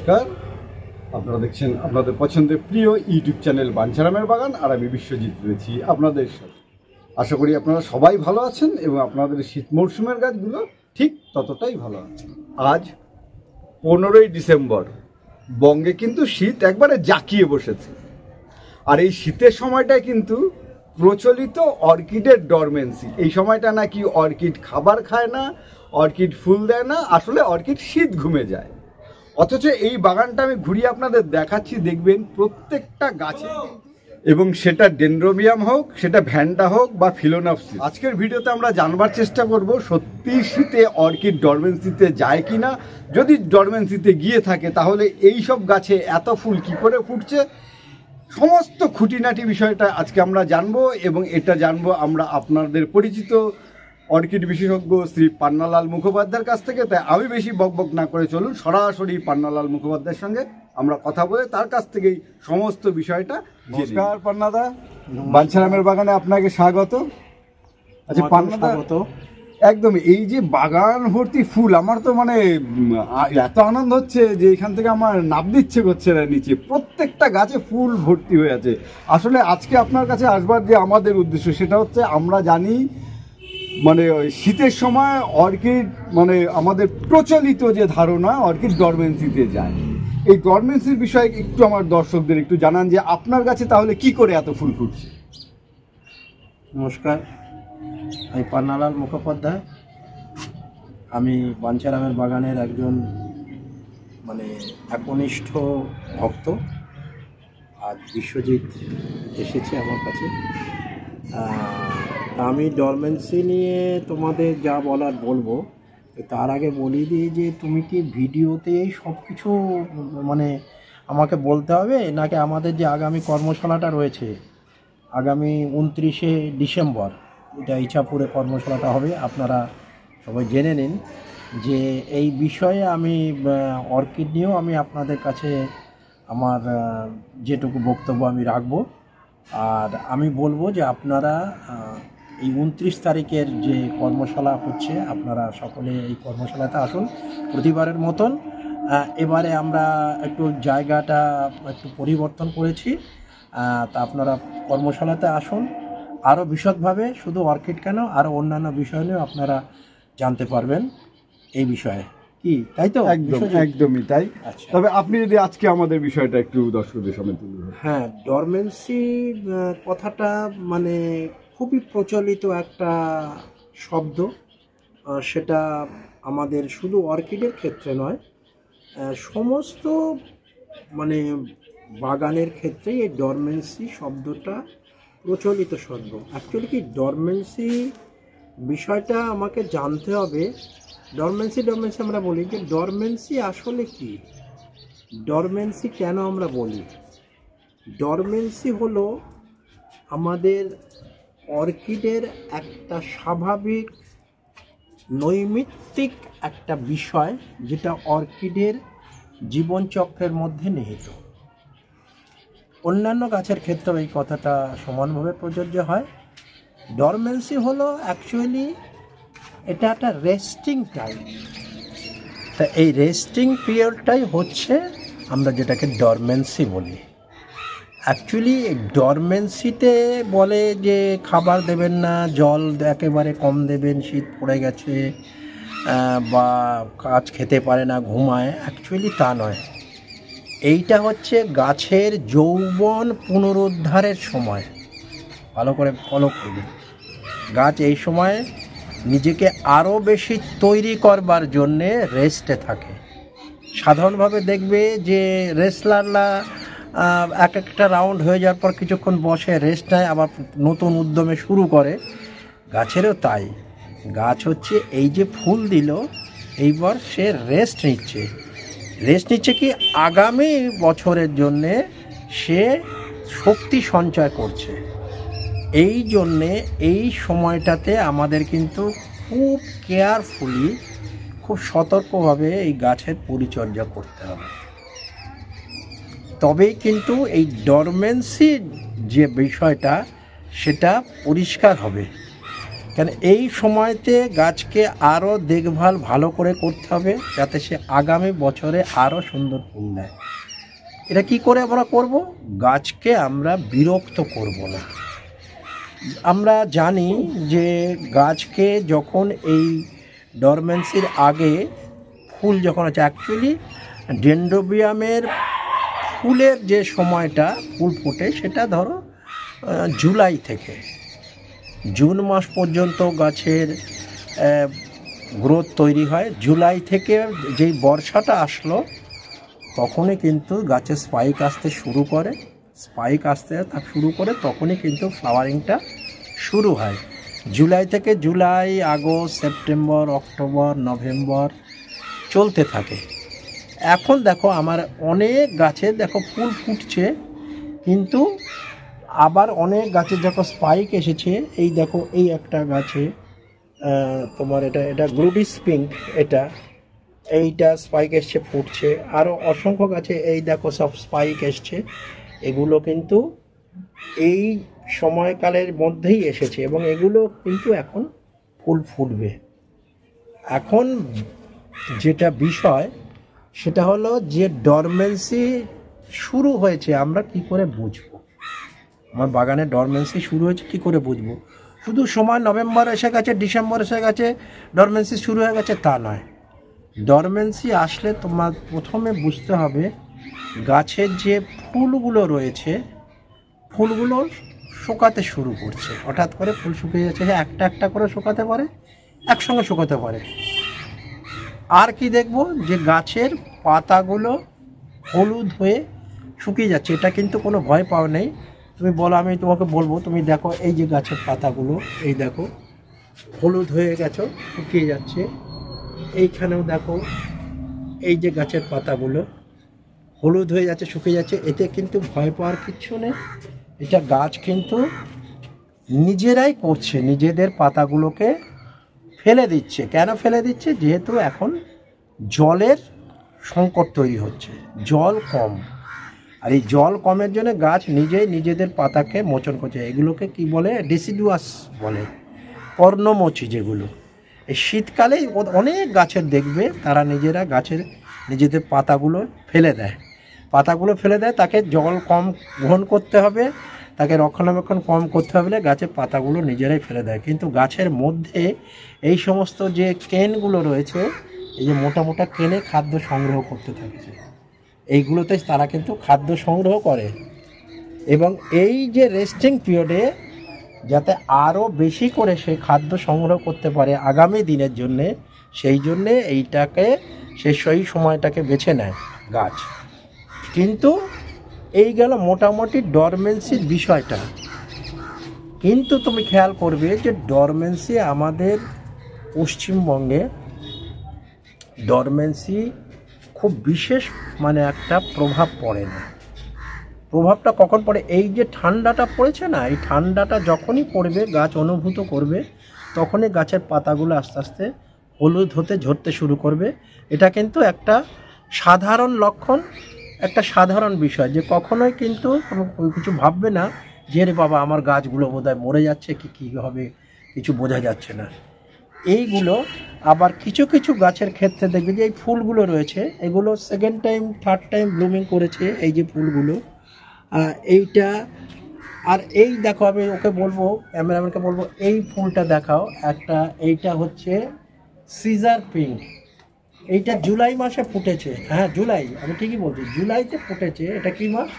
নমস্কার, আপনারা দেখছেন আপনাদের পছন্দের প্রিয় ইউটিউব চ্যানেল বাঞ্ছারামের বাগান, আর আমি বিশ্বজিৎ রয়েছি আপনাদের সাথে। আশা করি আপনারা সবাই ভালো আছেন এবং আপনাদের শীত মরশুমের গাছগুলো ঠিক ততটাই ভালো আছে। আজ 15ই ডিসেম্বর, বঙ্গে কিন্তু শীত একবারে জাঁকিয়ে বসেছে। আর এই শীতের সময়টায় কিন্তু প্রচলিত অর্কিডের ডরমেন্সি। এই সময়টা নাকি অর্কিড খাবার খায় না, অর্কিড ফুল দেয় না, আসলে অর্কিড শীত ঘুমে যায়। অথচ এই বাগানটা আমি ঘুরিয়ে আপনাদের দেখাচ্ছি, দেখবেন প্রত্যেকটা গাছে, এবং সেটা ডেনড্রোবিয়াম হোক, সেটা ভ্যান্টা হোক বা ফিলোনাপসিস। আজকের ভিডিওতে আমরা জানবার চেষ্টা করব সত্যি শীতে অর্কিড ডরমেন্সিতে যায় কিনা। যদি ডরমেন্সিতে গিয়ে থাকে তাহলে এই সব গাছে এত ফুল কি করে ফুটছে, সমস্ত খুঁটিনাটি বিষয়টা আজকে আমরা জানবো। এবং এটা জানবো আমরা আপনাদের পরিচিত অর্কিড বিশেষজ্ঞ শ্রী পান্নালাল মুখোপাধ্যায়ের কাছ থেকে। তাই আমি বেশি বকবক না করে চলুন সরাসরি পান্নালাল মুখোপাধ্যায়ের সঙ্গে আমরা কথা বলে তার কাছ থেকেই সমস্ত বিষয়টা। নমস্কার পান্নাদা, বাঞ্ছারামের বাগানে আপনাকে স্বাগত। আচ্ছা পান্নাদা, একদম এই যে বাগান ভর্তি ফুল, আমার তো মানে এত আনন্দ হচ্ছে যে এখান থেকে আমার নাপ দিচ্ছে করছে না নিচে, প্রত্যেকটা গাছে ফুল ভর্তি হয়ে আছে। আসলে আজকে আপনার কাছে আসবার যে আমাদের উদ্দেশ্য সেটা হচ্ছে, আমরা জানি মানে শীতের সময় অর্কিড মানে আমাদের প্রচলিত যে ধারণা অর্কিড ডরমেন্সিতে যায়। এই ডরমেন্সির বিষয়ে একটু আমার দর্শকদের একটু জানান যে আপনার কাছে তাহলে কি করে এত ফুল ফুটছে। নমস্কার, আমি পান্নালাল মুখোপাধ্যায়। আমি বাঞ্ছারামের বাগানের একজন মানে একনিষ্ঠ ভক্ত। আজ বিশ্বজিৎ এসেছে আমার কাছে। আমি ডরমেন্সি নিয়ে তোমাদের যা বলার বলবো। তার আগে বলি দিই যে তুমি কি ভিডিওতেই সব কিছু মানে আমাকে বলতে হবে, নাকি আমাদের যে আগামী কর্মশালাটা রয়েছে আগামী 29শে ডিসেম্বর, এটা ইছাপুরে কর্মশালাটা হবে, আপনারা সবাই জেনে নিন যে এই বিষয়ে আমি অর্কিড নিয়েও আমি আপনাদের কাছে আমার যেটুকু বক্তব্য আমি রাখবো। আর আমি বলবো যে আপনারা এই 29 তারিখের যে কর্মশালা হচ্ছে, আপনারা সকলে এই কর্মশালাতে আসুন প্রতিবারের মতন। এবারে আমরা একটু জায়গাটা একটু পরিবর্তন করেছি, তা আপনারা কর্মশালাতে আসুন। আরও বিশদভাবে শুধু অর্কিড কেন, আরও অন্যান্য বিষয় নিয়েও আপনারা জানতে পারবেন এই বিষয়ে। কি তাই তো? একদমই তাই। আচ্ছা, তবে আপনি যদি আজকে আমাদের বিষয়টা একটু দর্শকদের সামনে তুলে ধরেন। হ্যাঁ, ডরমেন্সি কথাটা মানে খুবই প্রচলিত একটা শব্দ। সেটা আমাদের শুধু অর্কিডের ক্ষেত্রে নয়, সমস্ত মানে বাগানের ক্ষেত্রেই এই ডরমেন্সি শব্দটা প্রচলিত শব্দ। অ্যাকচুয়ালি কি ডরমেন্সি বিষয়টা আমাকে জানতে হবে। ডরমেন্সি আমরা বলি যে ডরমেন্সি আসলে কি, ডরমেন্সি কেন আমরা বলি। ডরমেন্সি হলো আমাদের অর্কিডের একটা স্বাভাবিক নৈমিত্তিক একটা বিষয়, যেটা অর্কিডের জীবনচক্রের মধ্যে নিহিত। অন্যান্য গাছের ক্ষেত্রেও এই কথাটা সমানভাবে প্রযোজ্য হয়। ডরমেন্সি হলো অ্যাকচুয়ালি এটা একটা রেস্টিং টাইম। তা এই রেস্টিং পিরিয়ডটাই হচ্ছে আমরা যেটাকে ডরমেন্সি বলি। অ্যাকচুয়ালি ডরমেন্সিতে বলে যে খাবার দেবেন না, জল একেবারে কম দেবেন, শীত পড়ে গেছে বা গাছ খেতে পারে না, ঘুমায়। অ্যাকচুয়ালি তা নয়। এইটা হচ্ছে গাছের যৌবন পুনরুদ্ধারের সময়। ভালো করে ফলো করবেন। গাছ এই সময় নিজেকে আরও বেশি তৈরি করবার জন্যে রেস্টে থাকে। সাধারণভাবে দেখবে যে রেসলাররা এক একটা রাউন্ড হয়ে যাওয়ার পর কিছুক্ষণ বসে রেস্ট নেয়, আবার নতুন উদ্যমে শুরু করে। গাছেরও তাই। গাছ হচ্ছে এই যে ফুল দিল, এইবার সে রেস্ট নিচ্ছে কি আগামী বছরের জন্যে সে শক্তি সঞ্চয় করছে। এই জন্যে এই সময়টাতে আমাদের কিন্তু খুব কেয়ারফুলি, খুব সতর্কভাবে এই গাছের পরিচর্যা করতে হবে। তবেই কিন্তু এই ডরমেন্সির যে বিষয়টা সেটা পরিষ্কার হবে। কেন এই সময়তে গাছকে আরও দেখভাল ভালো করে করতে হবে যাতে সে আগামী বছরে আরও সুন্দর ফুল দেয়। এটা কি করে আমরা করব? গাছকে আমরা বিরক্ত করব না। আমরা জানি যে গাছকে যখন এই ডরমেন্সির আগে ফুল যখন আছে, অ্যাকচুয়ালি ডেন্ড্রোবিয়ামের ফুলের যে সময়টা ফুল ফোটে সেটা ধরো জুলাই থেকে জুন মাস পর্যন্ত গাছের গ্রোথ তৈরি হয়। জুলাই থেকে যেই বর্ষাটা আসলো তখনই কিন্তু গাছের স্পাইক আসতে শুরু করে, তখনই কিন্তু ফ্লাওয়ারিংটা শুরু হয়। জুলাই থেকে July, August, September, October, November চলতে থাকে। এখন দেখো আমার অনেক গাছে দেখো ফুল ফুটছে, কিন্তু আবার অনেক গাছের যখন স্পাইক এসেছে, এই দেখো এই একটা গাছে তোমার এটা গ্লুডিস পিঙ্ক, এইটা স্পাইক এসছে, ফুটছে। আরও অসংখ্য গাছে এই দেখো সব স্পাইক এসছে। এগুলো কিন্তু এই সময়কালের মধ্যেই এসেছে এবং এগুলো কিন্তু এখন ফুল ফুটবে। এখন যেটা বিষয় সেটা হলো যে ডরমেন্সি শুরু হয়েছে আমরা কি করে বুঝবো? আমার বাগানে ডরমেন্সি শুরু হয়েছে কি করে বুঝবো? শুধু সময় নভেম্বর এসে গেছে, ডিসেম্বর এসে গেছে, ডরমেন্সি শুরু হয়ে গেছে তা নয়। ডরমেন্সি আসলে তোমার প্রথমে বুঝতে হবে গাছের যে ফুলগুলো রয়েছে ফুলগুলো শুকাতে শুরু করছে। হঠাৎ করে ফুল শুকিয়ে যাচ্ছে, একটা একটা করে শুকাতে পারে, একসঙ্গে শুকাতে পারে। আর কি দেখবো যে গাছের পাতাগুলো হলুদ হয়ে শুকিয়ে যাচ্ছে। এটা কিন্তু কোনো ভয় পাওয়া নেই। তুমি বলো, আমি তোমাকে বলবো, তুমি দেখো এই যে গাছের পাতাগুলো এই দেখো হলুদ হয়ে গেছে, শুকিয়ে যাচ্ছে। এইখানেও দেখো এই যে গাছের পাতাগুলো হলুদ হয়ে যাচ্ছে, শুকিয়ে যাচ্ছে। এতে কিন্তু ভয় পাওয়ার কিচ্ছু নেই। এটা গাছ কিন্তু নিজেরাই করছে, নিজেদের পাতাগুলোকে ফেলে দিচ্ছে। কেন ফেলে দিচ্ছে? যেহেতু এখন জলের সংকট তৈরি হচ্ছে, জল কম। আর এই জল কমের জন্য গাছ নিজেই নিজেদের পাতাকে মোচন করছে। এগুলোকে কি বলে? ডিসিডুয়াস বলে, পর্ণমোচী যেগুলো। এই শীতকালেই অনেক গাছের দেখবে তারা নিজেদের পাতাগুলো ফেলে দেয়। তাকে জল কম গ্রহণ করতে হবে, তাকে রক্ষণাবেক্ষণ কম করতে হবে, গাছের পাতাগুলো নিজেরাই ফেলে দেয়। কিন্তু গাছের মধ্যে এই সমস্ত যে কেনগুলো রয়েছে, এই যে মোটা মোটা কেনে খাদ্য সংগ্রহ করতে থাকছে, এইগুলোতে তারা কিন্তু খাদ্য সংগ্রহ করে। এবং এই যে রেস্টিং পিরিয়ডে যাতে আরও বেশি করে সে খাদ্য সংগ্রহ করতে পারে আগামী দিনের জন্যে, সেই জন্যে সেই সময়টাকে বেছে নেয় গাছ। কিন্তু এই গেল মোটামুটি ডরমেন্সির বিষয়টা। কিন্তু তুমি খেয়াল করবে যে ডরমেন্সি আমাদের পশ্চিমবঙ্গে ডরমেন্সি খুব বিশেষ একটা প্রভাব পড়ে না। প্রভাবটা কখন পড়ে? এই যে ঠান্ডাটা পড়েছে না, এই ঠান্ডাটা যখনই পড়বে গাছ অনুভূত করবে, তখনই গাছের পাতাগুলো আস্তে আস্তে হলুদ হতে ঝরতে শুরু করবে। এটা কিন্তু একটা সাধারণ লক্ষণ, একটা সাধারণ বিষয়, যে কখনোই কিন্তু কিছু ভাববে না যে রে বাবা আমার গাছগুলো বোধহয় মরে যাচ্ছে, কী হবে কিছু বোঝা যাচ্ছে না। এইগুলো আবার কিছু কিছু গাছের ক্ষেত্রে দেখবে যে এই ফুলগুলো রয়েছে, এগুলো second time third time blooming করেছে। এই যে ফুলগুলো এইটা, আর এই দেখো আমি ওকে বলবো, ক্যামেরাম্যানকে বলবো এই ফুলটা দেখাও একটা। এইটা হচ্ছে সিজার পিঙ্ক। এইটা জুলাই মাসে ফুটেছে। হ্যাঁ জুলাই, আমি ঠিকই বলছি, জুলাইতে ফুটেছে। এটা কি মাস?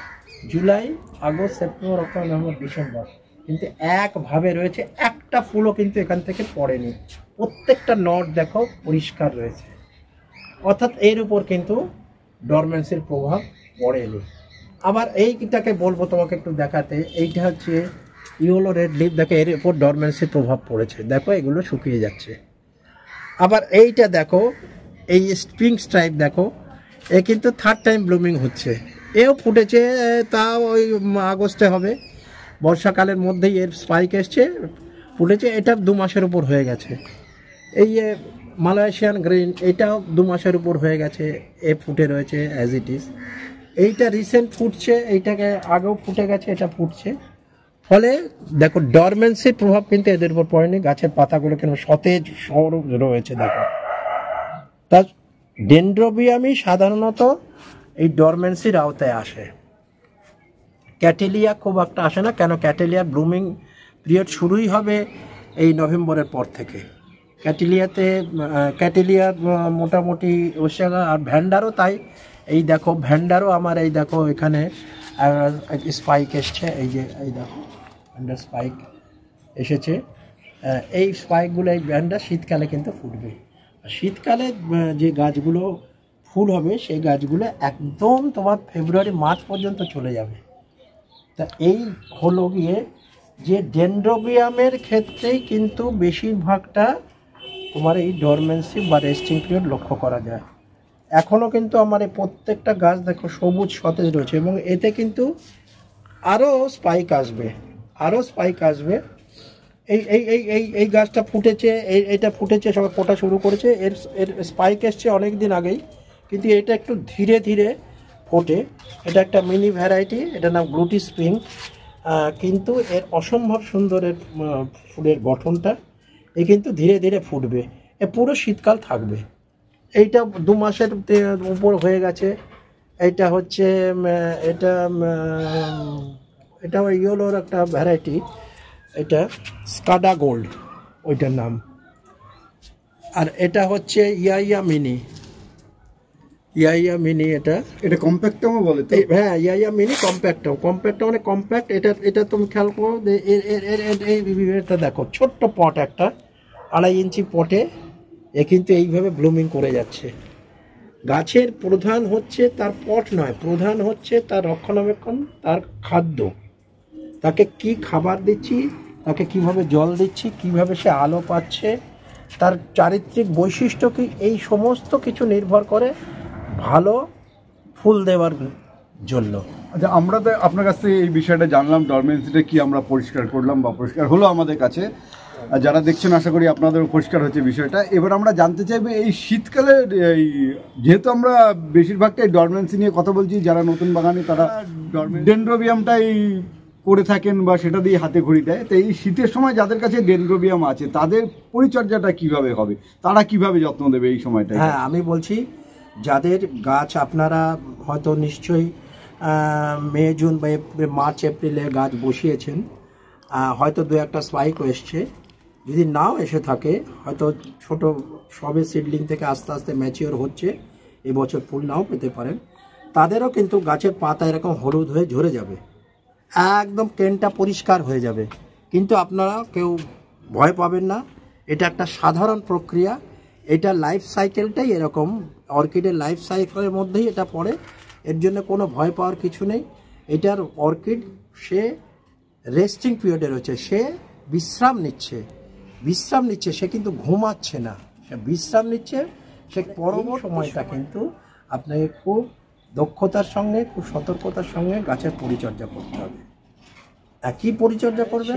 July, August, September, October, November, December. কিন্তু একভাবে রয়েছে, একটা ফুলও কিন্তু এখান থেকে পড়েনি। প্রত্যেকটা নট দেখো পরিষ্কার রয়েছে, অর্থাৎ এর উপর কিন্তু ডরমেন্সির প্রভাব পড়েনি। আবার এইটাকে বলবো তোমাকে একটু দেখাতে। এইটা হচ্ছে ইয়েলো রেড লিফ, দেখো এর উপর ডরমেন্সির প্রভাব পড়েছে। দেখো এগুলো শুকিয়ে যাচ্ছে। আবার এইটা দেখো, এই স্প্রিং স্ট্রাইপ দেখো, এ কিন্তু থার্ড টাইম ব্লুমিং হচ্ছে। এও ফুটেছে, তাও ওই আগস্টে হবে, বর্ষাকালের মধ্যেই এর স্পাইক এসছে, ফুটেছে। এটা 2 মাসের উপর হয়ে গেছে। এই মালয়েশিয়ান গ্রিন, এটাও 2 মাসের উপর হয়ে গেছে, এ ফুটে রয়েছে অ্যাজ ইট ইজ। এইটা রিসেন্ট ফুটছে, এইটাকে আগেও ফুটে গেছে, এটা ফুটছে। ফলে দেখো ডরমেন্সির প্রভাব কিন্তু এদের উপর পড়েনি, গাছের পাতাগুলো কেন সতেজ সরব রয়েছে দেখো। তার ডেনড্রোবিয়ামই সাধারণত এই ডরমেন্সির আওতায় আসে। ক্যাটেলিয়া খুব একটা আসে না, কেন ক্যাটেলিয়ার ব্লুমিং পিরিয়ড শুরুই হবে এই নভেম্বরের পর থেকে। ক্যাটেলিয়ার মোটামুটি ওশাগা, আর ভ্যান্ডারও তাই। এই দেখো ভ্যান্ডারও আমার, এই দেখো এখানে স্পাইক এসছে, এই যে এই দেখো ভ্যান্ডার স্পাইক এসেছে। এই স্পাইকগুলো, এই ভ্যান্ডার শীতকালে কিন্তু ফুটবে। আর শীতকালে যে গাছগুলো ফুল হবে সেই গাছগুলো একদম তোমার ফেব্রুয়ারি মার্চ পর্যন্ত চলে যাবে। তা এই হলো গিয়ে যে ডেনড্রোবিয়ামের ক্ষেত্রেই কিন্তু বেশিরভাগটা তোমার এই ডরমেন্সি বা রেস্টিং পিরিয়ড লক্ষ্য করা যায়। এখনও কিন্তু আমার এই প্রত্যেকটা গাছ দেখো সবুজ সতেজ রয়েছে, এবং এতে কিন্তু আরও স্পাইক আসবে, এই এই এই এই এই গাছটা ফুটেছে, এইটা ফুটেছে, সবাই ফোটা শুরু করেছে, এর এর স্পাইক এসছে অনেক দিন আগেই, কিন্তু এটা একটু ধীরে ধীরে ফোটে। এটা একটা মিনি ভ্যারাইটি, এটার নাম গ্লুটিস পিঙ্ক, কিন্তু এর অসম্ভব সুন্দর এর ফুলের গঠনটা। এ কিন্তু ধীরে ধীরে ফুটবে, এ পুরো শীতকাল থাকবে। এইটা 2 মাসের উপর হয়ে গেছে। এইটা হচ্ছে এটা ইয়েলোর একটা ভ্যারাইটি, এটা স্কাডা গোল্ড ওইটার নাম। আর এটা হচ্ছে ইয়াইয়া মিনি, এটা কম্প্যাক্টামও বলে তো? হ্যাঁ, ইয়াইয়া মিনি কম্প্যাক্ট মানে কম্প্যাক্ট। এটা তুমি খেয়াল করো, এটা দেখো ছোট্ট পট, একটা 2.5 ইঞ্চি পটে এ কিন্তু এইভাবে ব্লুমিং করে যাচ্ছে। গাছের প্রধান হচ্ছে তার পট নয়, প্রধান হচ্ছে তার রক্ষণাবেক্ষণ, তার খাদ্য, তাকে কি খাবার দিচ্ছি, তাকে কিভাবে জল দিচ্ছি, কিভাবে সে আলো পাচ্ছে, তার চারিত্রিক বৈশিষ্ট্য কি, এই সমস্ত কিছু নির্ভর করে ভালো ফুল দেওয়ার জন্য। আচ্ছা, আমরা তো আপনার কাছ থেকে এই বিষয়টা জানলাম, ডরমেন্সিটা কি আমরা পরিষ্কার করলাম বা পরিষ্কার হলো আমাদের কাছে, আর যারা দেখছেন আশা করি আপনাদের পরিষ্কার হচ্ছে বিষয়টা। এবার আমরা জানতে চাইবো এই শীতকালে, এই যেহেতু আমরা বেশিরভাগটাই ডরমেন্সি নিয়ে কথা বলছি, যারা নতুন বাগানে তারা ডেনড্রোবিয়ামটাই করে থাকেন বা সেটা দিয়ে হাতে খড়ি দেয়, তো এই শীতের সময় যাদের কাছে ডেনড্রোবিয়াম আছে তাদের পরিচর্যাটা কিভাবে হবে, তারা কিভাবে যত্ন দেবে এই সময়টা? হ্যাঁ, আমি বলছি, যাদের গাছ আপনারা হয়তো নিশ্চয়ই মে জুন বা মার্চ এপ্রিলে গাছ বসিয়েছেন, হয়তো 2-1টা স্পাইকও এসছে। যদি নাও এসে থাকে, হয়তো ছোট সবে সিডলিং থেকে আস্তে আস্তে ম্যাচিওর হচ্ছে, এবছর ফুল নাও পেতে পারেন, তাদেরও কিন্তু গাছের পাতা এরকম হলুদ হয়ে ঝরে যাবে, একদম কেনটা পরিষ্কার হয়ে যাবে। কিন্তু আপনারা কেউ ভয় পাবেন না, এটা একটা সাধারণ প্রক্রিয়া। এটা লাইফ সাইকেলটাই এরকম, অর্কিডের লাইফ সাইকেলের মধ্যেই এটা পড়ে, এর জন্য কোনো ভয় পাওয়ার কিছু নেই। এটার অর্কিড সে রেস্টিং পিরিয়ডে রয়েছে, সে বিশ্রাম নিচ্ছে, সে কিন্তু ঘুমাচ্ছে না, সে বিশ্রাম নিচ্ছে। সে পরবর্তী সময়টা কিন্তু আপনাকে খুব দক্ষতার সঙ্গে, খুব সতর্কতার সঙ্গে গাছের পরিচর্যা করতে হবে। কি পরিচর্যা করবে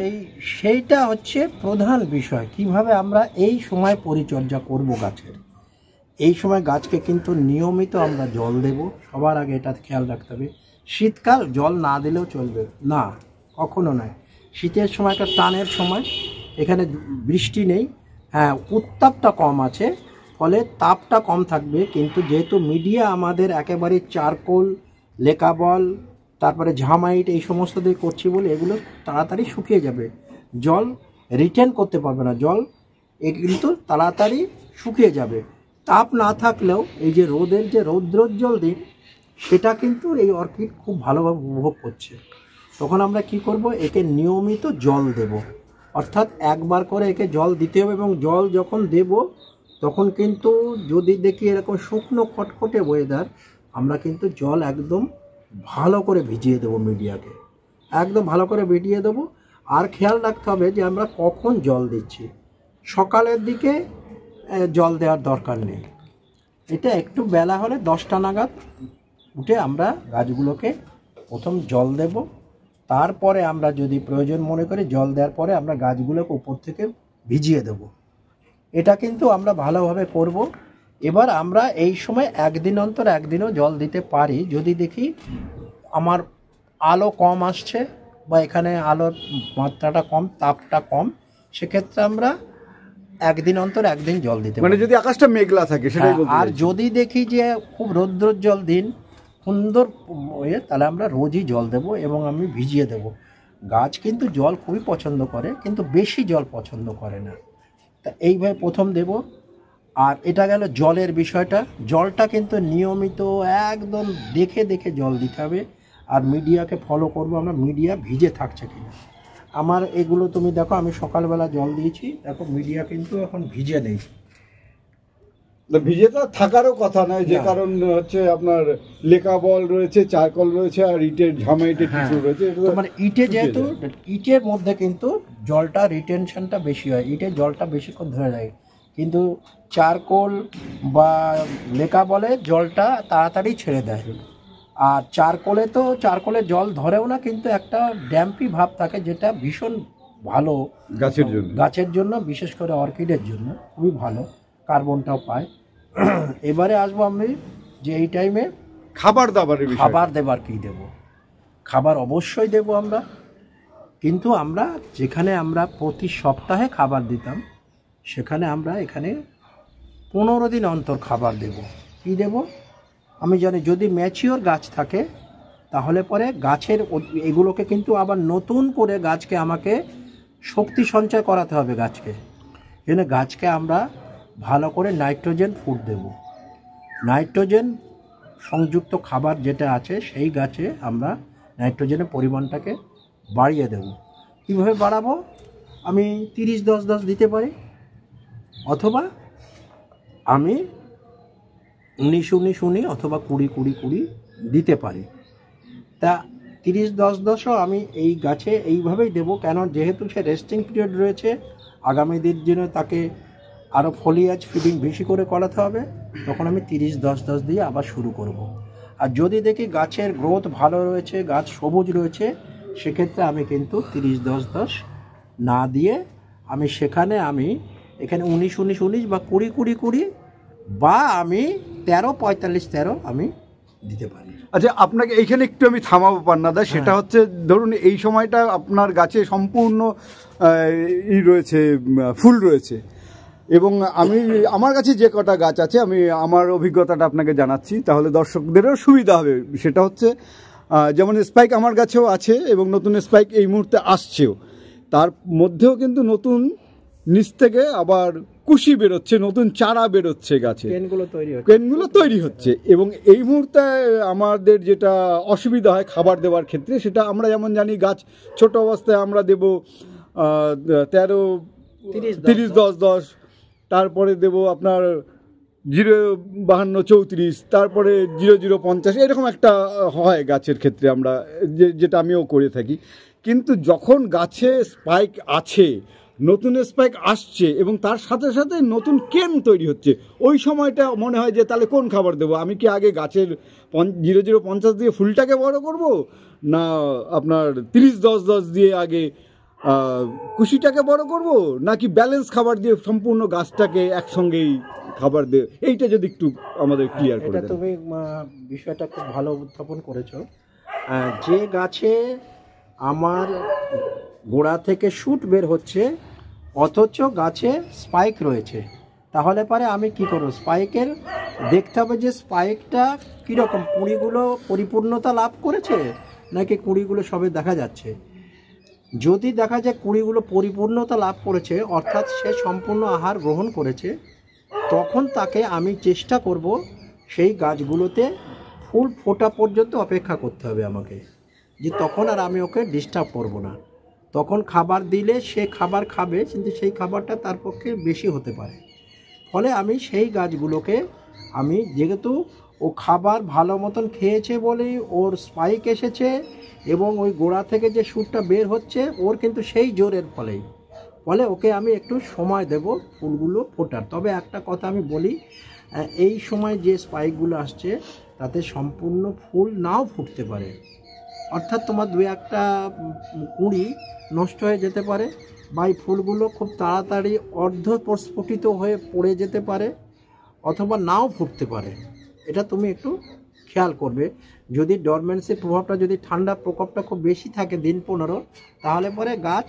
সেইটা হচ্ছে প্রধান বিষয়। কিভাবে আমরা এই সময় পরিচর্যা করব গাছের, এই সময় গাছকে কিন্তু নিয়মিত আমরা জল দেব। সবার আগে এটা খেয়াল রাখতে হবে, শীতকাল জল না দিলেও চলবে না, কখনো নয়। শীতের সময় একটা টানের সময়, এখানে বৃষ্টি নেই, হ্যাঁ উত্তাপটা কম আছে, ফলে তাপটা কম থাকবে, কিন্তু যেহেতু মিডিয়া আমাদের একেবারে চারকোল, লেকাবল, তারপরে ঝামাইট এই সমস্ত দিয়ে করছি বলে এগুলো তাড়াতাড়ি শুকিয়ে যাবে, জল রিটেন করতে পারবে না, জল কিন্তু তাড়াতাড়ি শুকিয়ে যাবে। তাপ না থাকলেও এই যে রোদের যে রৌদ্রোজ্জ্বল দিন, সেটা কিন্তু এই অর্কিড খুব ভালোভাবে উপভোগ করছে। তখন আমরা কি করব, একে নিয়মিত জল দেব, অর্থাৎ একবার করে একে জল দিতে হবে। এবং জল যখন দেব তখন কিন্তু যদি দেখি এরকম শুকনো খটখটে ওয়েদার, আমরা কিন্তু জল একদম ভালো করে ভিজিয়ে দেবো, মিডিয়াকে একদম ভালো করে ভিজিয়ে দেবো। আর খেয়াল রাখতে হবে যে আমরা কখন জল দিচ্ছি, সকালের দিকে জল দেওয়ার দরকার নেই, এটা একটু বেলা হলে 10টা নাগাদ উঠে আমরা গাছগুলোকে প্রথম জল দেব। তারপরে আমরা যদি প্রয়োজন মনে করি, জল দেওয়ার পরে আমরা গাছগুলোকে উপর থেকে ভিজিয়ে দেব। এটা কিন্তু আমরা ভালোভাবে করব। এবার আমরা এই সময় একদিন অন্তর একদিনও জল দিতে পারি। যদি দেখি আমার আলো কম আসছে, বা এখানে আলোর মাত্রাটা কম, তাপটা কম, সেক্ষেত্রে আমরা একদিন অন্তর একদিন জল দিতে মানে পারি। যদি আকাশটা মেঘলা থাকে সেটাই বলতে আর চাইছি। যদি দেখি যে খুব রৌদ্রোজ্জ্বল দিন, সুন্দর হয়ে, তাহলে আমরা রোজই জল দেব এবং আমি ভিজিয়ে দেব। গাছ কিন্তু জল খুবই পছন্দ করে, কিন্তু বেশি জল পছন্দ করে না। তা এইভাবে প্রথম দেব। আর এটা গেল জলের বিষয়টা। জলটা কিন্তু নিয়মিত একদম দেখে দেখে জল দিতে হবে। আর মিডিয়াকে ফলো করব আমরা, মিডিয়া ভিজে থাকছে কিনা। আমার এগুলো তুমি দেখো, আমি সকালবেলা জল দিয়েছি, দেখো মিডিয়া কিন্তু এখন ভিজে নেই। ভিজে তো থাকারও কথা নয়, যে না। কারণ হচ্ছে আপনার লেকা বল রয়েছে, চারকল রয়েছে, আর ইটের ঝামাইটের কিছু রয়েছে। এটা তো তোমার ইটে শুকিয়ে যেহেতু, যায়। ইটের মধ্যে কিন্তু জলটা রিটেনশনটা বেশি হয়, ইটে জলটা বেশিক্ষণ ধরে যায়। কিন্তু চারকোল বা লেকা বলে জলটা তাড়াতাড়ি ছেড়ে দেয়। আর চারকোলে জল ধরেও না, কিন্তু একটা ড্যাম্পি ভাব থাকে, যেটা ভীষণ ভালো গাছের জন্য, বিশেষ করে অর্কিডের জন্য খুবই ভালো, কার্বনটাও পায়। এবারে আসবো আমি যে এই টাইমে খাবার দাবারের বিষয়। খাবার দেবার কী দেব। খাবার অবশ্যই দেব আমরা, কিন্তু আমরা যেখানে আমরা প্রতি সপ্তাহে খাবার দিতাম, সেখানে আমরা এখানে 15 দিন অন্তর খাবার দেব। কি দেব আমি জানি। যদি ম্যাচিওর গাছ থাকে, তাহলে পরে গাছের এগুলোকে কিন্তু আবার নতুন করে গাছকে আমাকে শক্তি সঞ্চয় করাতে হবে গাছকে। জন্য গাছকে আমরা ভালো করে নাইট্রোজেন ফুড দেব। নাইট্রোজেন সংযুক্ত খাবার যেটা আছে, সেই গাছে আমরা নাইট্রোজেনের পরিমাণটাকে বাড়িয়ে দেব। কীভাবে বাড়াবো? আমি 30-10-10 দিতে পারি, অথবা আমি 19-19 অথবা 20-20-20 দিতে পারি। তা 30-10-10ও আমি এই গাছে এইভাবেই দেব, কেন যেহেতু সে রেস্টিং পিরিয়ড রয়েছে, আগামী দিন জন্য তাকে আরও ফলিয়াজ ফিডিং বেশি করে করাতে হবে, তখন আমি 30-10-10 দিয়ে আবার শুরু করব। আর যদি দেখি গাছের গ্রোথ ভালো রয়েছে, গাছ সবুজ রয়েছে, সেক্ষেত্রে আমি কিন্তু 30-10-10 না দিয়ে আমি এখানে 19-19-19 বা 20-20-20 বা আমি 13-45-13 আমি দিতে পারি। আচ্ছা, আপনাকে এইখানে একটু আমি থামাবো পান্নাদা। সেটা হচ্ছে, ধরুন এই সময়টা আপনার গাছে সম্পূর্ণ রয়েছে, ফুল রয়েছে, এবং আমার কাছে যে কটা গাছ আছে, আমি আমার অভিজ্ঞতাটা আপনাকে জানাচ্ছি, তাহলে দর্শকদেরও সুবিধা হবে। সেটা হচ্ছে, যেমন স্পাইক আমার কাছেও আছে এবং নতুন স্পাইক এই মুহূর্তে আসছেও, তার মধ্যেও কিন্তু নতুন নিচ থেকে আবার কুশি বেরোচ্ছে, নতুন চারা বেরোচ্ছে, গাছে কেনগুলো তৈরি হচ্ছে। এবং এই মুহূর্তে আমাদের যেটা অসুবিধা হয় খাবার দেওয়ার ক্ষেত্রে, সেটা আমরা যেমন জানি, গাছ ছোট অবস্থায় আমরা দেব 30-10-10, তারপরে দেব আপনার 0-52-34, তারপরে 0-0-50, এরকম একটা হয় গাছের ক্ষেত্রে, আমরা যেটা আমিও করে থাকি। কিন্তু যখন গাছে স্পাইক আছে, নতুন স্পাইক আসছে এবং তার সাথে সাথে নতুন কেন তৈরি হচ্ছে, ওই সময়টা মনে হয় যে তাহলে কোন খাবার দেবো? আমি কি আগে গাছের 0-0-50 দিয়ে ফুলটাকে বড় করব, না আপনার 30-10-10 দিয়ে আগে কুশিটাকে বড় করব, নাকি ব্যালেন্স খাবার দিয়ে সম্পূর্ণ গাছটাকে একসঙ্গেই খাবার দিয়ে? এইটা যদি একটু আমাদের ক্লিয়ার করে দেন। তুমি বিষয়টা খুব ভালো উত্থাপন করেছো। যে গাছে আমার গোড়া থেকে শুট বের হচ্ছে, অথচ গাছে স্পাইক রয়েছে, তাহলে পরে আমি কি করব? স্পাইকের দেখতে হবে যে স্পাইকটা কীরকম, কুঁড়িগুলো পরিপূর্ণতা লাভ করেছে নাকি কুঁড়িগুলো সবে দেখা যাচ্ছে। যদি দেখা যায় কুঁড়িগুলো পরিপূর্ণতা লাভ করেছে, অর্থাৎ সে সম্পূর্ণ আহার গ্রহণ করেছে, তখন তাকে আমি চেষ্টা করব সেই গাছগুলোতে ফুল ফোটা পর্যন্ত অপেক্ষা করতে হবে আমাকে, যে তখন আর আমি ওকে ডিস্টার্ব করব না। তখন খাবার দিলে সে খাবার খাবে, কিন্তু সেই খাবারটা তার পক্ষে বেশি হতে পারে। ফলে আমি সেই গাছগুলোকে, আমি যেহেতু ও খাবার ভালো মতন খেয়েছে বলেই ওর স্পাইক এসেছে, এবং ওই গোড়া থেকে যে শ্যুটটা বের হচ্ছে ওর কিন্তু সেই জোরের ফলে ওকে আমি একটু সময় দেব ফুলগুলো ফোটার। তবে একটা কথা আমি বলি, এই সময় যে স্পাইকগুলো আসছে তাতে সম্পূর্ণ ফুল নাও ফুটতে পারে, অর্থাৎ তোমার 2-1টা কুঁড়ি নষ্ট হয়ে যেতে পারে, বা এই ফুলগুলো খুব তাড়াতাড়ি অর্ধপ্রস্ফুটিত হয়ে পড়ে যেতে পারে, অথবা নাও ফুটতে পারে। এটা তুমি একটু খেয়াল করবে। যদি ডরমেন্সির প্রভাবটা, যদি ঠান্ডার প্রকোপটা খুব বেশি থাকে দিন 15, তাহলে পরে গাছ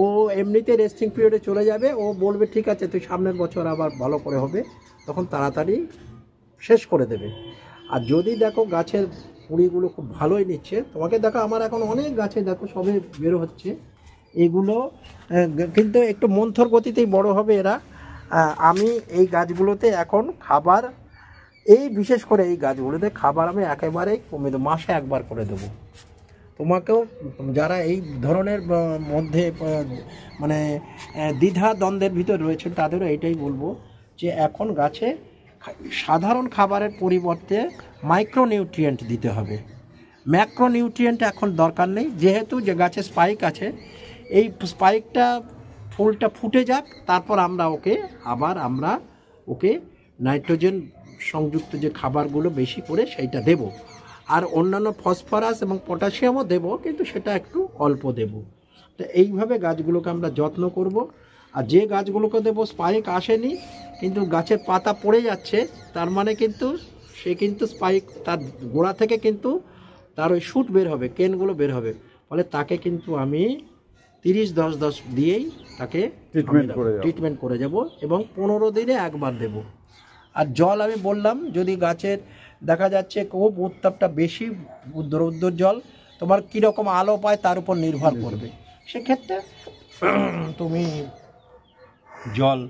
ও এমনিতে রেস্টিং পিরিয়ডে চলে যাবে। ও বলবে ঠিক আছে তুই সামনের বছর আবার ভালো করে হবে, তখন তাড়াতাড়ি শেষ করে দেবে। আর যদি দেখো গাছের কুঁড়িগুলো খুব ভালোই নিচ্ছে, তোমাকে দেখো আমার এখন অনেক গাছে দেখো সবে বেরো হচ্ছে, এগুলো কিন্তু একটু মন্থর গতিতেই বড় হবে এরা। আমি এই গাছগুলোতে এখন খাবার, এই বিশেষ করে এই গাছগুলোতে খাবার আমি একেবারেই কমে দেবো, মাসে একবার করে দেবো। তোমাকেও যারা এই ধরনের মধ্যে মানে দ্বিধা দ্বন্দ্বের ভিতর রয়েছেন তাদেরও এটাই বলবো যে এখন গাছে সাধারণ খাবারের পরিবর্তে মাইক্রোনিউট্রিয়েন্ট দিতে হবে। ম্যাক্রোনিউট্রিয়েন্ট এখন দরকার নেই, যেহেতু যে গাছে স্পাইক আছে, এই স্পাইকটা ফুলটা ফুটে যাক, তারপর আমরা ওকে নাইট্রোজেন সংযুক্ত যে খাবারগুলো বেশি করে সেইটা দেব। আর অন্যান্য ফসফরাস এবং পটাশিয়ামও দেব, কিন্তু সেটা একটু অল্প দেব। তো এইভাবে গাছগুলোকে আমরা যত্ন করব। আর যে গাছগুলোকে দেবো স্পাইক আসেনি কিন্তু গাছের পাতা পড়ে যাচ্ছে, তার মানে কিন্তু সে কিন্তু স্পাইক তার গোড়া থেকে কিন্তু তার ওই শ্যুট বের হবে, কেনগুলো বের হবে, ফলে তাকে কিন্তু আমি 30-10-10 দিয়েই তাকে ট্রিটমেন্ট করে যাব এবং 15 দিনে একবার দেব। আর জল আমি বললাম, যদি গাছের দেখা যাচ্ছে খুব উত্তাপটা বেশি, রৌদ্র জল তোমার কীরকম আলো পায় তার উপর নির্ভর করবে, সেক্ষেত্রে তুমি জল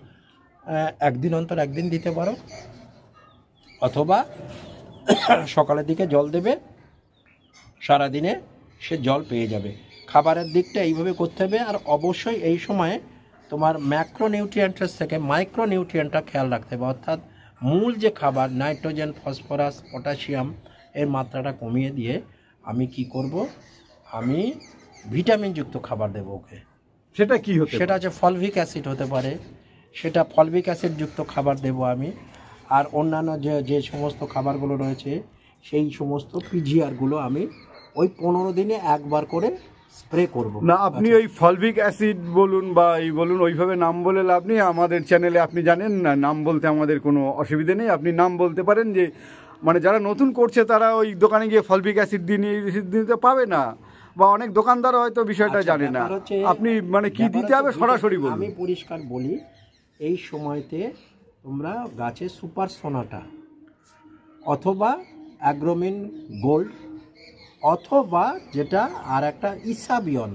একদিন অন্তর একদিন দিতে পারো, অথবা সকালের দিকে জল দেবে, সারাদিনে সে জল পেয়ে যাবে। খাবারের দিকটা এইভাবে করতে হবে। আর অবশ্যই এই সময়ে তোমার ম্যাক্রোনিউট্রিয়েন্টের থেকে মাইক্রোনিউট্রিয়েন্টটা খেয়াল রাখতে হবে, অর্থাৎ মূল যে খাবার নাইট্রোজেন, ফসফরাস, পটাশিয়াম এর মাত্রাটা কমিয়ে দিয়ে আমি কি করব, আমি ভিটামিনযুক্ত খাবার দেবো ওকে। সেটা কি হতে, সেটা হচ্ছে ফলভিক অ্যাসিড হতে পারে, সেটা ফলভিক অ্যাসিডযুক্ত খাবার দেবো আমি। আর অন্যান্য যে সমস্ত খাবারগুলো রয়েছে সেই সমস্ত পিজিআরগুলো আমি ওই 15 দিনে একবার করে স্প্রে করব না। আপনি ওই ফলভিক অ্যাসিড বলুন বা এই বলুন, ওইভাবে নাম বলে লাভ নেই। আমাদের চ্যানেলে আপনি জানেন না, নাম বলতে আমাদের কোনো অসুবিধা নেই। আপনি নাম বলতে পারেন, যে মানে যারা নতুন করছে তারা ওই দোকানে গিয়ে ফলভিক অ্যাসিড দিতে পাবে না, বা অনেক দোকানদার হয়তো বিষয়টা জানে না। আপনি মানে কি দিতে হবে সরাসরি বলুন। আমি পরিষ্কার বলি, এই সময়তে তোমরা গাছে সুপার সোনাটা অথবা অ্যাগ্রোমিন গোল্ড অথবা যেটা আর একটা ইসাবিয়ন,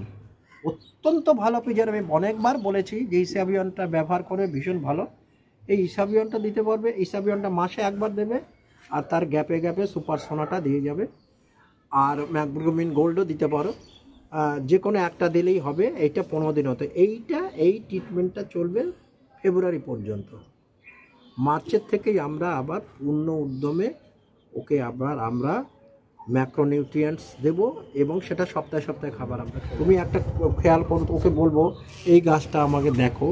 অত্যন্ত ভালো পিজার, আমি অনেকবার বলেছি যে ইসাবিয়নটা ব্যবহার করে ভীষণ ভালো। এই ইসাবিয়নটা দিতে পারবে, ইসাবিয়নটা মাসে একবার দেবে, আর তার গ্যাপে গ্যাপে সুপার সোনাটা দিয়ে যাবে। আর ম্যাগ্রোমিন গোল্ডও দিতে পারো, যে কোনো একটা দিলেই হবে। এইটা 15 দিন হতো। এই ট্রিটমেন্টটা চলবে ফেব্রুয়ারি পর্যন্ত। মার্চের থেকেই আমরা আবার পূর্ণ উদ্যমে ওকে আমরা ম্যাক্রোনিউট্রিয়েন্টস দেব, এবং সেটা সপ্তাহে সপ্তাহে খাবার আমরা। তুমি একটা খেয়াল করো, ওকে বলবো এই গাছটা আমাকে দেখো,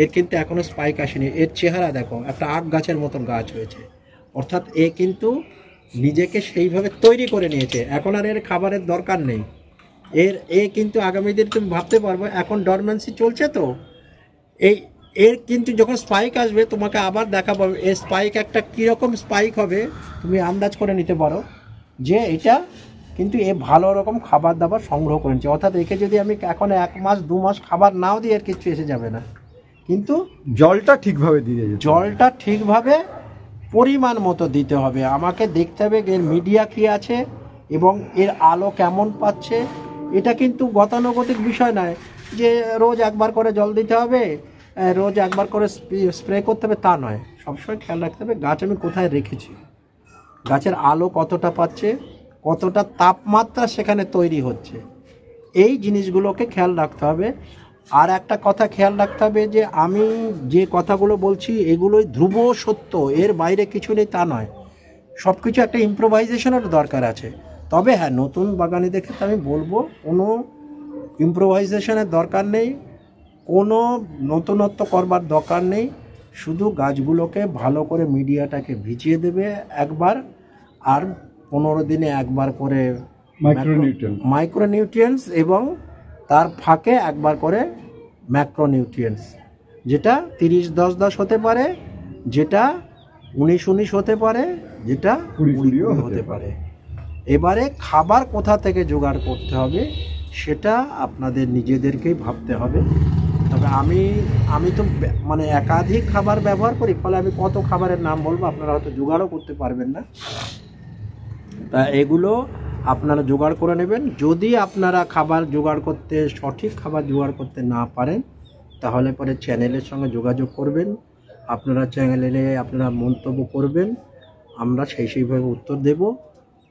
এর কিন্তু এখনও স্পাইক আসেনি, এর চেহারা দেখো, একটা আখ গাছের মতন গাছ হয়েছে, অর্থাৎ এ কিন্তু নিজেকে সেইভাবে তৈরি করে নিয়েছে। এখন আর এর খাবারের দরকার নেই। এ কিন্তু আগামী দিন তুমি ভাবতে পারবো, এখন ডরমেন্সি চলছে তো, এর কিন্তু যখন স্পাইক আসবে তোমাকে আবার দেখাবো এর স্পাইক একটা কীরকম স্পাইক হবে, তুমি আন্দাজ করে নিতে পারো যে এটা কিন্তু এ ভালো রকম খাবার দাবার সংগ্রহ করেছে। অর্থাৎ একে যদি আমি এখন 1 মাস 2 মাস খাবার নাও দিই, এর কিচ্ছু এসে যাবে না, কিন্তু জলটা ঠিকভাবে দিয়ে যাবে। জলটা ঠিকভাবে পরিমাণ মতো দিতে হবে। আমাকে দেখতে হবে এর মিডিয়া কী আছে এবং এর আলো কেমন পাচ্ছে। এটা কিন্তু গতানুগতিক বিষয় নয় যে রোজ একবার করে জল দিতে হবে, রোজ একবার করে স্প্রে করতে হবে, তা নয়। সবসময় খেয়াল রাখতে হবে গাছ আমি কোথায় রেখেছি, গাছের আলো কতটা পাচ্ছে, কতটা তাপমাত্রা সেখানে তৈরি হচ্ছে, এই জিনিসগুলোকে খেয়াল রাখতে হবে। আর একটা কথা খেয়াল রাখতে হবে যে আমি যে কথাগুলো বলছি এগুলোই ধ্রুব সত্য, এর বাইরে কিছু নেই তা নয়। সব কিছু একটা ইম্প্রোভাইজেশনের দরকার আছে। তবে হ্যাঁ, নতুন বাগানিদের ক্ষেত্রে আমি বলবো কোনো ইম্প্রোভাইজেশনের দরকার নেই, কোনো নতুনত্ব করবার দরকার নেই। শুধু গাছগুলোকে ভালো করে মিডিয়াটাকে ভিজিয়ে দেবে একবার, আর 15 দিনে একবার করে মাইক্রোনিউট্রিয়েন্টস এবং তার ফাঁকে একবার করে ম্যাক্রোনিউট্রিয়েন্টস, যেটা 30-10-10 হতে পারে, যেটা 19-19 হতে পারে, যেটা কুড়িও হতে পারে। এবারে খাবার কোথা থেকে জোগাড় করতে হবে সেটা আপনাদের নিজেদেরকেই ভাবতে হবে। তবে আমি তো মানে একাধিক খাবার ব্যবহার করি, ফলে আমি কত খাবারের নাম বলবো আপনারা হয়তো জোগাড়ও করতে পারবেন না। তা এগুলো আপনারা জোগাড় করে নেবেন। যদি আপনারা খাবার জোগাড় করতে, সঠিক খাবার জোগাড় করতে না পারেন, তাহলে পরে চ্যানেলের সঙ্গে যোগাযোগ করবেন। আপনারা চ্যানেলে আপনারা মন্তব্য করবেন, আমরা সেইভাবে উত্তর দেব।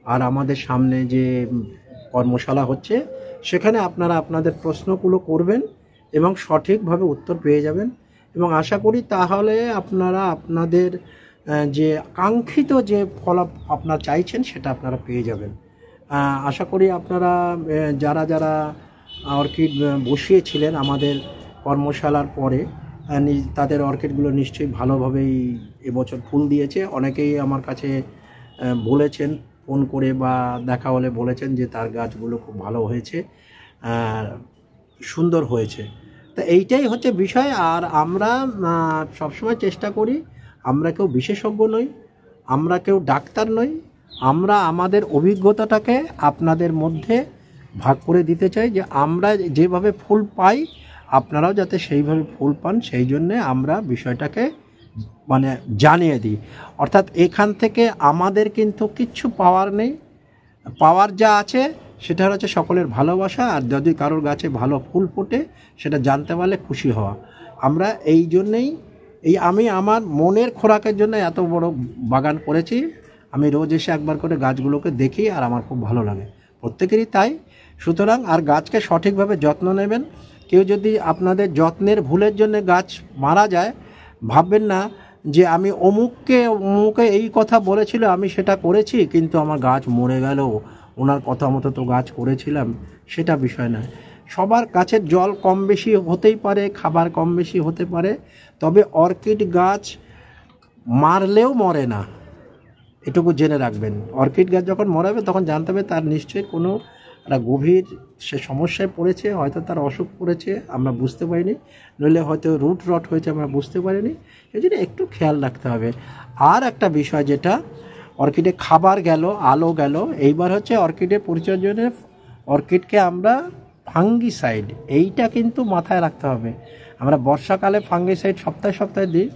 আর আমাদের সামনে যে কর্মশালা হচ্ছে সেখানে আপনারা আপনাদের প্রশ্নগুলো করবেন এবং সঠিকভাবে উত্তর পেয়ে যাবেন। এবং আশা করি তাহলে আপনারা আপনাদের যে কাঙ্ক্ষিত যে ফল আপনারা চাইছেন সেটা আপনারা পেয়ে যাবেন। আশা করি আপনারা যারা যারা অর্কিড বসিয়েছিলেন আমাদের কর্মশালার পরে, তাদের অর্কিডগুলো নিশ্চয়ই ভালোভাবেই এবছর ফুল দিয়েছে। অনেকেই আমার কাছে বলেছেন, ফোন করে বা দেখা হলে বলেছেন যে তার গাছগুলো খুব ভালো হয়েছে, সুন্দর হয়েছে। তো এইটাই হচ্ছে বিষয়। আর আমরা সবসময় চেষ্টা করি, আমরা কেউ বিশেষজ্ঞ নই, আমরা কেউ ডাক্তার নই, আমরা আমাদের অভিজ্ঞতাটাকে আপনাদের মধ্যে ভাগ করে দিতে চাই, যে আমরা যেভাবে ফুল পাই আপনারাও যাতে সেইভাবে ফুল পান, সেই জন্যে আমরা বিষয়টাকে মানে জানিয়ে দিই। অর্থাৎ এখান থেকে আমাদের কিন্তু কিচ্ছু পাওয়ার নেই, পাওয়ার যা আছে সেটা হচ্ছে সকলের ভালোবাসা। আর যদি কারোর গাছে ভালো ফুল ফোটে সেটা জানতে পারলে খুশি হওয়া। আমরা এই জন্যেই আমি আমার মনের খোরাকের জন্য এত বড় বাগান করেছি। আমি রোজ এসে একবার করে গাছগুলোকে দেখি আর আমার খুব ভালো লাগে, প্রত্যেকেরই তাই। সুতরাং আর গাছকে সঠিকভাবে যত্ন নেবেন। কেউ যদি আপনাদের যত্নের ভুলের জন্য গাছ মারা যায়, ভাববেন না যে আমি অমুককে এই কথা বলেছিল, আমি সেটা করেছি কিন্তু আমার গাছ মরে গেল, ওনার কথা মতো তো গাছ করেছিলাম, সেটা বিষয় নয়। সবার গাছের জল কম বেশি হতেই পারে, খাবার কম বেশি হতে পারে, তবে অর্কিড গাছ মারলেও মরে না, এটুকু জেনে রাখবেন। অর্কিড গাছ যখন মরাবে তখন জানতে হবে তার নিশ্চয়ই কোনো একটা গভীর সে সমস্যায় পড়েছে, হয়তো তার অসুখ পড়েছে আমরা বুঝতে পারিনি, নইলে হয়তো রুট রট হয়েছে আমরা বুঝতে পারিনি। এই জন্য একটু খেয়াল রাখতে হবে। আর একটা বিষয়, যেটা অর্কিডে খাবার গেল, আলো গেল, এইবার হচ্ছে অর্কিডের পরিচর্যার অর্কিডকে আমরা ফাঙ্গিসাইড, এইটা কিন্তু মাথায় রাখতে হবে। আমরা বর্ষাকালে ফাঙ্গিসাইড সপ্তাহে সপ্তাহে দিই,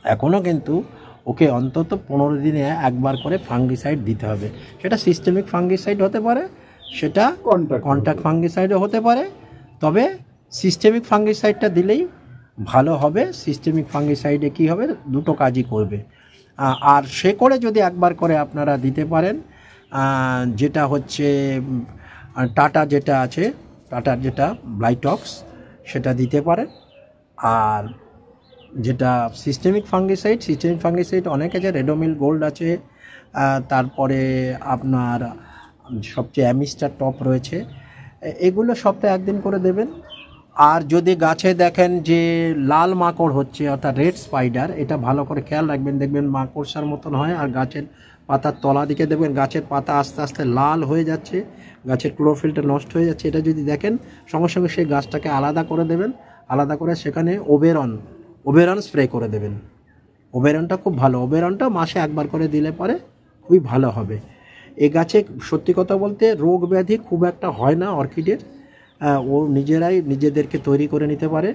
এখনও কিন্তু ওকে অন্তত 15 দিনে একবার করে ফাঙ্গিসাইড দিতে হবে। সেটা সিস্টেমিক ফাঙ্গিসাইড হতে পারে, সেটা কন্ট্যাক্ট ফাঙ্গিসাইডও হতে পারে। তবে সিস্টেমিক ফাঙ্গিসাইডটা দিলেই ভালো হবে। সিস্টেমিক ফাঙ্গিসাইডে কী হবে, দুটো কাজই করবে। আর সে করে যদি একবার করে আপনারা দিতে পারেন, যেটা হচ্ছে টাটা যেটা আছে, টাটার যেটা ব্লাইটক্স, সেটা দিতে পারেন। আর যেটা সিস্টেমিক ফাঙ্গিসাইড অনেক আছে, রেডোমিল গোল্ড আছে, তারপরে আপনার সবচেয়ে অ্যামিস্টার টপ রয়েছে। এগুলো সপ্তাহে একদিন করে দেবেন। আর যদি গাছে দেখেন যে লাল মাকড় হচ্ছে, অর্থাৎ রেড স্পাইডার, এটা ভালো করে খেয়াল রাখবেন, দেখবেন মাকড়সার মতন হয়। আর গাছের পাতার তলা দিকে দেখবেন গাছের পাতা আস্তে আস্তে লাল হয়ে যাচ্ছে, গাছের ক্লোরোফিলটা নষ্ট হয়ে যাচ্ছে, এটা যদি দেখেন সঙ্গে সঙ্গে সেই গাছটাকে আলাদা করে দেবেন। আলাদা করে সেখানে ওবেরন স্প্রে করে দেবেন। ওবেরনটা খুব ভালো, ওবেরনটা মাসে একবার করে দিলে পরে খুবই ভালো হবে। এ গাছে সত্যি কথা বলতে রোগ ব্যাধি খুব একটা হয় না অর্কিডের, ও নিজেরাই নিজেদেরকে তৈরি করে নিতে পারে।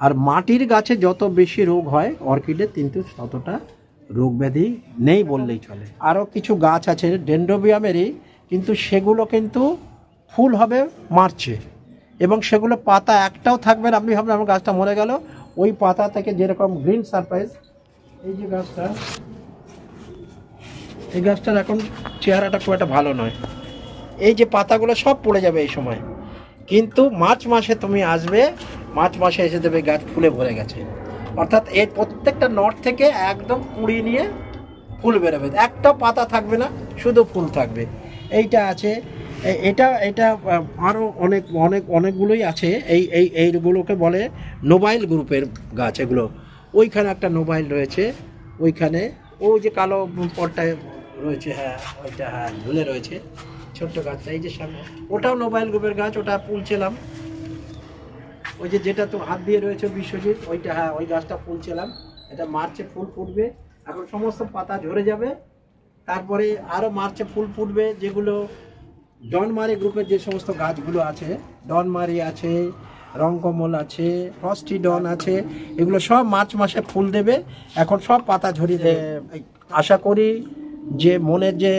আর মাটির গাছে যত বেশি রোগ হয় অর্কিডের, কিন্তু ততটা রোগ ব্যাধি নেই বললেই চলে। আরও কিছু গাছ আছে ডেন্ড্রোবিয়ামেরই, কিন্তু সেগুলো কিন্তু ফুল হবে মার্চে, এবং সেগুলো পাতা একটাও থাকবে না। আপনি ভাববেন আমার গাছটা মরে গেল, ওই পাতা থেকে যেরকম গ্রিন সারপ্রাইজ, এই যে গাছটা, এই গাছটার এখন চেহারাটা খুব একটা ভালো নয়, এই যে পাতাগুলো সব পড়ে যাবে এই সময়। কিন্তু মার্চ মাসে তুমি আসবে, মার্চ মাসে এসে দেবে গাছ ফুলে ভরে গেছে। অর্থাৎ এই প্রত্যেকটা নট থেকে একদম কুড়ি নিয়ে ফুল বেরোবে, একটা পাতা থাকবে না, শুধু ফুল থাকবে। এইটা আছে, এটা আরও অনেকগুলোই আছে। এইগুলোকে বলে নোবাইল গ্রুপের গাছ এগুলো। ওইখানে একটা নোবাইল রয়েছে, ওইখানে ওই যে কালো পটটায় রয়েছে, হ্যাঁ ওইটা, হ্যাঁ ঝুলে রয়েছে ছোট্ট গাছটা, এই যে সামনে, ওটাও নোবাইল গ্রুপের গাছ, ওটা ফুলছিলাম। ওই যেটা তো হাত দিয়ে রয়েছে বিশ্বজিৎ, ওইটা, হ্যাঁ ওই গাছটা ফুলছিলাম। এটা মার্চে ফুল ফুটবে, এখন সমস্ত পাতা ঝরে যাবে, তারপরে আরও মার্চে ফুল ফুটবে, যেগুলো ডনমারি গ্রুপের যে সমস্ত গাছগুলো আছে, ডনমারি আছে, রংকমল আছে, ফ্রস্টি ডন আছে, এগুলো সব মার্চ মাসে ফুল দেবে। এখন সব পাতা ঝরিয়ে দেবে। আশা করি যে মনের যে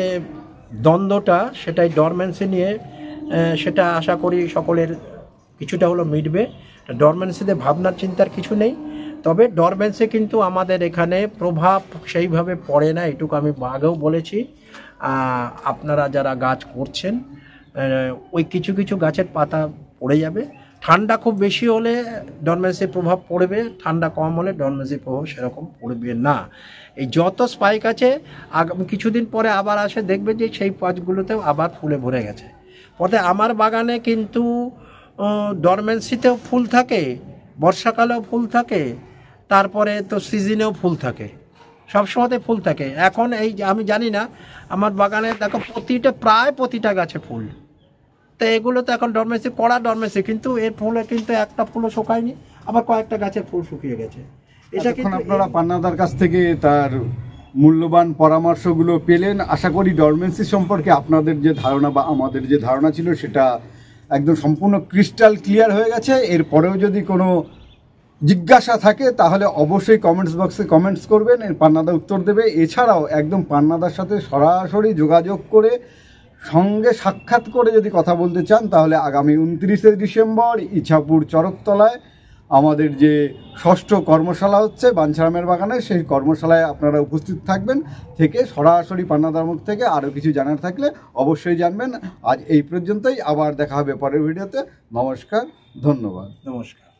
দ্বন্দ্বটা, সেটাই ডরমেন্সি নিয়ে, সেটা আশা করি সকলের কিছুটা হলো মিটবে। ডরমেন্সিতে ভাবনার চিন্তার কিছু নেই, তবে ডরমেন্সি কিন্তু আমাদের এখানে প্রভাব সেইভাবে পড়ে না, এটুকু আমি আগেও বলেছি। আপনারা যারা গাছ করছেন, ওই কিছু কিছু গাছের পাতা পড়ে যাবে। ঠান্ডা খুব বেশি হলে ডরমেন্সির প্রভাব পড়বে, ঠান্ডা কম হলে ডরমেন্সির প্রভাব সেরকম পড়বে না। এই যত স্পাইক আছে আগামী কিছুদিন পরে আবার আসে, দেখবে যে সেই পাঁচগুলোতেও আবার ফুলে ভরে গেছে। পথে আমার বাগানে কিন্তু ডরমেন্সিতেও ফুল থাকে, বর্ষাকালেও ফুল থাকে, তারপরে তো সিজনেও ফুল থাকে, সবসময়তে ফুল থাকে। এখন এই আমি জানি না, আমার বাগানে দেখো প্রায় প্রতিটা গাছে ফুল। তো এগুলো তো এখন ডরমেন্সি, কড়া ডরমেন্সি, কিন্তু এর ফুলে কিন্তু একটা ফুলও শুকায়নি, আবার কয়েকটা গাছের ফুল শুকিয়ে গেছে। এটা কিন্তু আপনারা পান্নাদার কাছ থেকে তার মূল্যবান পরামর্শগুলো পেলেন। আশা করি ডরমেন্সি সম্পর্কে আপনাদের যে ধারণা বা আমাদের যে ধারণা ছিল সেটা একদম সম্পূর্ণ ক্রিস্টাল ক্লিয়ার হয়ে গেছে। এরপরেও যদি কোনো জিজ্ঞাসা থাকে তাহলে অবশ্যই কমেন্টস বক্সে কমেন্টস করবেন, পান্নাদা উত্তর দেবে। এছাড়াও একদম পান্নাদার সাথে সরাসরি যোগাযোগ করে সঙ্গে সাক্ষাৎ করে যদি কথা বলতে চান, তাহলে আগামী 29শে ডিসেম্বর ইছাপুর চরকতলায় আমাদের যে ষষ্ঠ কর্মশালা হচ্ছে বাঞ্ছারামের বাগানে, সেই কর্মশালায় আপনারা উপস্থিত থাকবেন। থেকে সরাসরি পান্নাদার মুখ থেকে আরও কিছু জানার থাকলে অবশ্যই জানবেন। আজ এই পর্যন্তই, আবার দেখা হবে পরের ভিডিওতে। নমস্কার, ধন্যবাদ। নমস্কার।